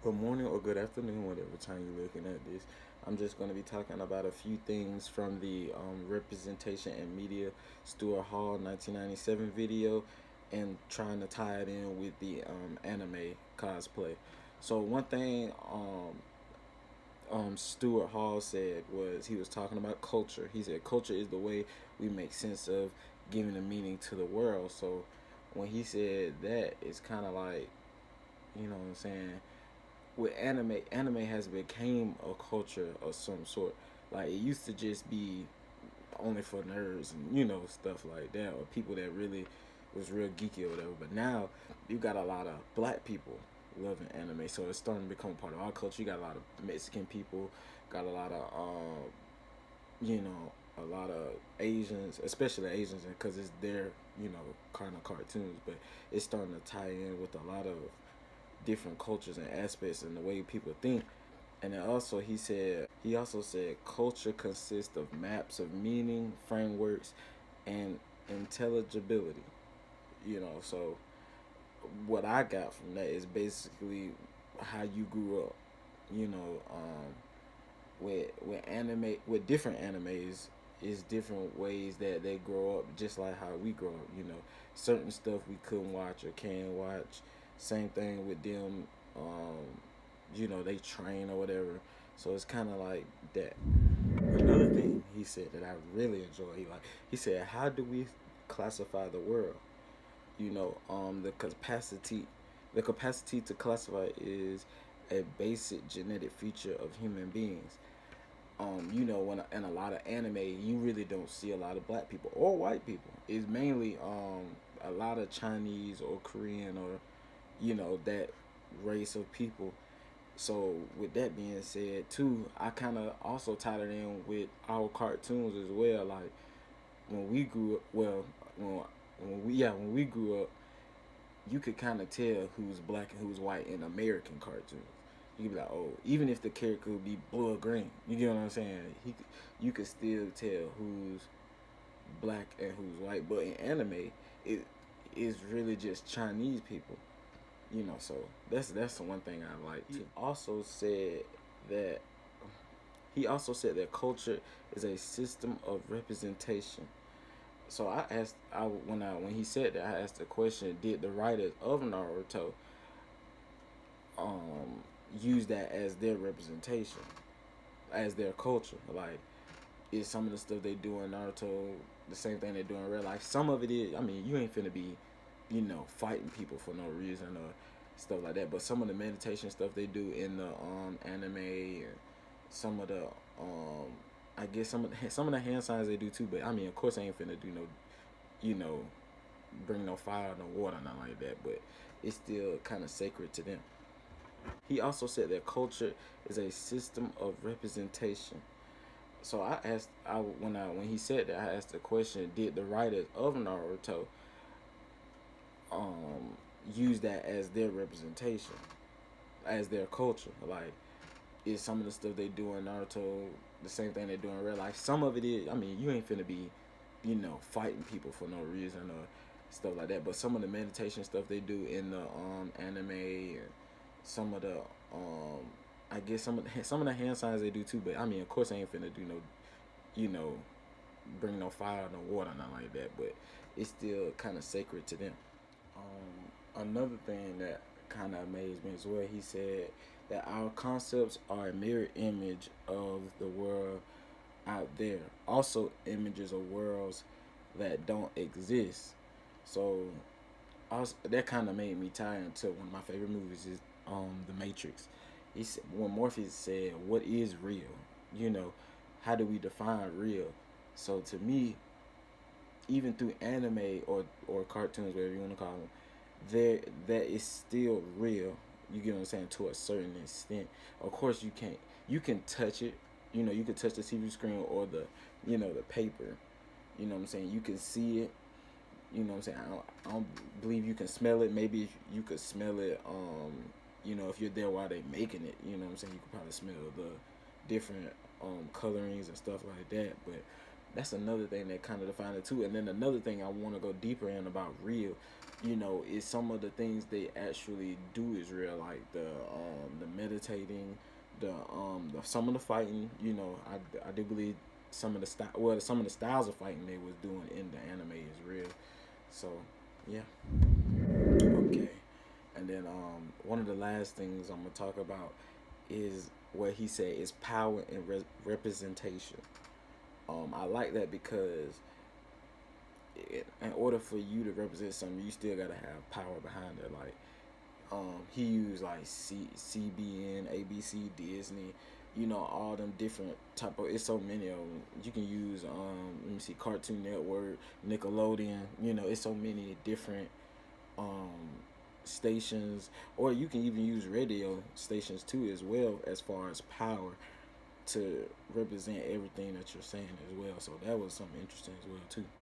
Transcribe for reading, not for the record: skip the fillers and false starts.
Good morning or good afternoon, whatever time you're looking at this. I'm just going to be talking about a few things from the Representation and Media Stuart Hall 1997 video and trying to tie it in with the anime cosplay. So, one thing Stuart Hall said was he was talking about culture. He said, culture is the way we make sense of giving a meaning to the world. So, when he said that, it's kind of like, you know what I'm saying? With anime has became a culture of some sort. Like it used to just be only for nerds and stuff like that, or people that really was real geeky or whatever. But now you got a lot of black people loving anime, so it's starting to become part of our culture. You got a lot of Mexican people, got a lot of a lot of Asians, especially Asians, because it's their kind of cartoons. But it's starting to tie in with a lot of different cultures and aspects and the way people think. And then also he also said culture consists of maps of meaning, frameworks, and intelligibility. So what I got from that is basically how you grew up. You know, with different animes is different ways that they grow up, just like how we grow up. Certain stuff we couldn't watch or can watch. Same thing with them. They train or whatever. So it's kind of like that. Another thing he said that I really enjoy, he said, how do we classify the world? The capacity to classify is a basic genetic feature of human beings. When in a lot of anime, you really don't see a lot of black people or white people. It's mainly a lot of Chinese or Korean or that race of people. So with that being said, too, I kind of also tied it in with our cartoons as well. Like when we grew up, when we grew up, you could kind of tell who's black and who's white in American cartoons. You could be like, oh, even if the character would be blue or green, you get what I'm saying? You could still tell who's black and who's white. But in anime, it is really just Chinese people. So that's the one thing I like. That he also said that culture is a system of representation. So when he said that, I asked the question: did the writers of Naruto um, use that as their representation, as their culture? Like, is some of the stuff they do in Naruto the same thing they do in real life? Some of it is. I mean, you ain't finna be, fighting people for no reason or stuff like that. But some of the meditation stuff they do in the anime and some of the I guess some of the hand signs they do too. But I mean, of course, I ain't finna do no, you know, bring no fire, no water, nothing like that. But it's still kind of sacred to them. He also said that culture is a system of representation. So I asked, when he said that, I asked the question: did the writers of Naruto um, use that as their representation, as their culture? Like, is some of the stuff they do in Naruto the same thing they do in real life? Some of it is. I mean, you ain't finna be, fighting people for no reason or stuff like that. But some of the meditation stuff they do in the anime and some of the I guess some of the hand signs they do too. But I mean, of course, I ain't finna do no, you know, bring no fire, no water, nothing like that. But it's still kind of sacred to them. Another thing that kind of amazed me as well, he said that our concepts are a mirror image of the world out there. Also, images of worlds that don't exist. So, also, that kind of made me tie into one of my favorite movies is The Matrix. He said, when Morpheus said, "What is real?" You know, how do we define real? So to me, even through anime or cartoons, whatever you want to call them, there that is still real. You get what I'm saying, to a certain extent. Of course, you can touch it. You can touch the TV screen or the paper. You know what I'm saying. You can see it. You know what I'm saying. I don't believe you can smell it. Maybe you could smell it. If you're there while they making it. You know what I'm saying. You could probably smell the different colorings and stuff like that. But That's another thing that kind of defines it too. And then another thing I want to go deeper in about real, is some of the things they actually do is real, like the meditating, some of the fighting. I do believe some of the styles of fighting they was doing in the anime is real. So yeah, okay. And then one of the last things I'm gonna talk about is what he said is power and representation. I like that because in order for you to represent something, you still gotta have power behind it. Like, he used like CBN, ABC, Disney, all them different type of. It's so many of them. You can use let me see, Cartoon Network, Nickelodeon. It's so many different um stations, or you can even use radio stations too as well, as far as power to represent everything that you're saying as well. So that was something interesting as well too.